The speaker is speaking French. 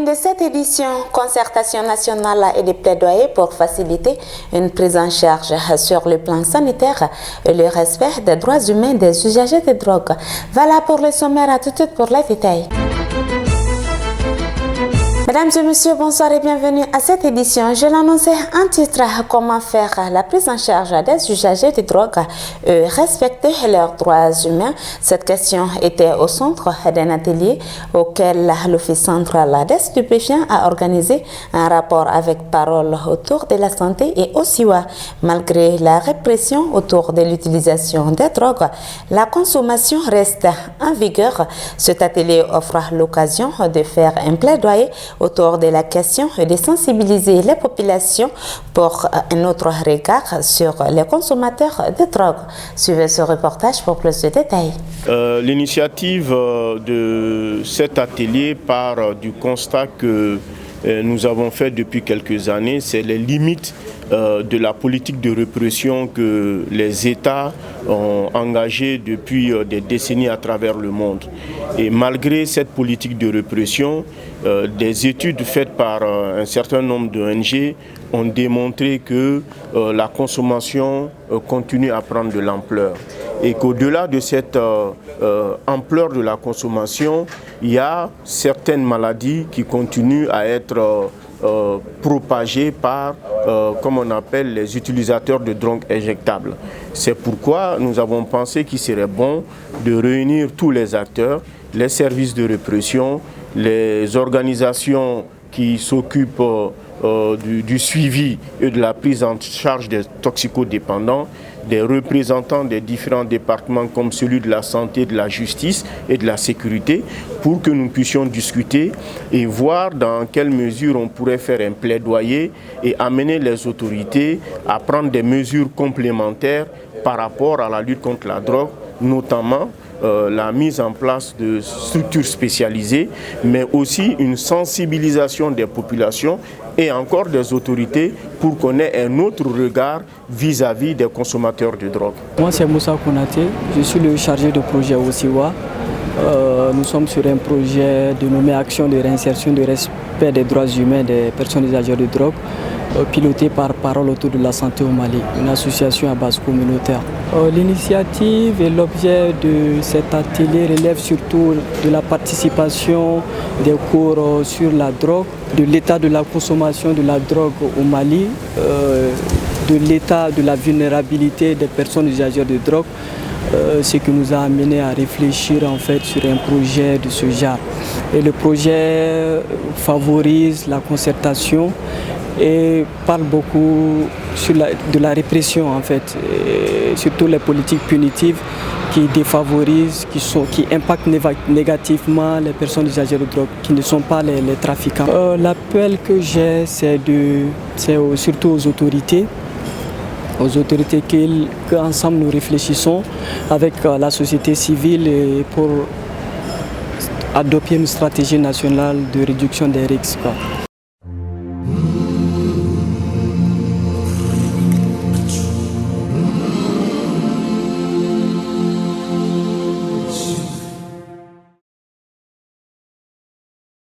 de cette édition, concertation nationale et des plaidoyers pour faciliter une prise en charge sur le plan sanitaire et le respect des droits humains des usagers de drogue. Voilà pour le sommaire, à tout de suite pour les détails. Mesdames et messieurs, bonsoir et bienvenue à cette édition. Je l'annonçais en titre, comment faire la prise en charge des usagers de drogue et respecter leurs droits humains. Cette question était au centre d'un atelier auquel l'Office central des stupéfiants a organisé un rapport avec parole autour de la santé et au SIWA. Malgré la répression autour de l'utilisation des drogues, la consommation reste en vigueur. Cet atelier offre l'occasion de faire un plaidoyer autour de la question et de sensibiliser les populations pour un autre regard sur les consommateurs de drogue. Suivez ce reportage pour plus de détails. L'initiative de cet atelier part du constat que nous avons fait depuis quelques années, c'est les limites de la politique de répression que les États ont engagée depuis des décennies à travers le monde. Et malgré cette politique de répression, des études faites par un certain nombre d'ONG ont démontré que la consommation continue à prendre de l'ampleur. Et qu'au-delà de cette ampleur de la consommation, il y a certaines maladies qui continuent à être propagées par, comme on appelle, les utilisateurs de drogues injectables. C'est pourquoi nous avons pensé qu'il serait bon de réunir tous les acteurs, les services de répression, les organisations qui s'occupent du suivi et de la prise en charge des toxicodépendants, des représentants des différents départements comme celui de la santé, de la justice et de la sécurité, pour que nous puissions discuter et voir dans quelle mesure on pourrait faire un plaidoyer et amener les autorités à prendre des mesures complémentaires par rapport à la lutte contre la drogue, notamment la mise en place de structures spécialisées, mais aussi une sensibilisation des populations et encore des autorités pour qu'on ait un autre regard vis-à-vis des consommateurs de drogue. Moi c'est Moussa Konaté, je suis le chargé de projet au SIWA. Nous sommes sur un projet dénommé Action de réinsertion de respect des droits humains des personnes usagères de drogue, piloté par Parole autour de la santé au Mali, une association à base communautaire. L'initiative et l'objet de cet atelier relève surtout de la participation des cours sur la drogue, de l'état de la consommation de la drogue au Mali, de l'état de la vulnérabilité des personnes usagères de drogue, ce qui nous a amené à réfléchir en fait sur un projet de ce genre. Et le projet favorise la concertation et parle beaucoup de la répression en fait, et surtout les politiques punitives qui défavorisent, qui impactent négativement les personnes usagères de drogue, qui ne sont pas les trafiquants. L'appel que j'ai, c'est surtout aux autorités qu'ensemble nous réfléchissons avec la société civile et pour adopter une stratégie nationale de réduction des risques.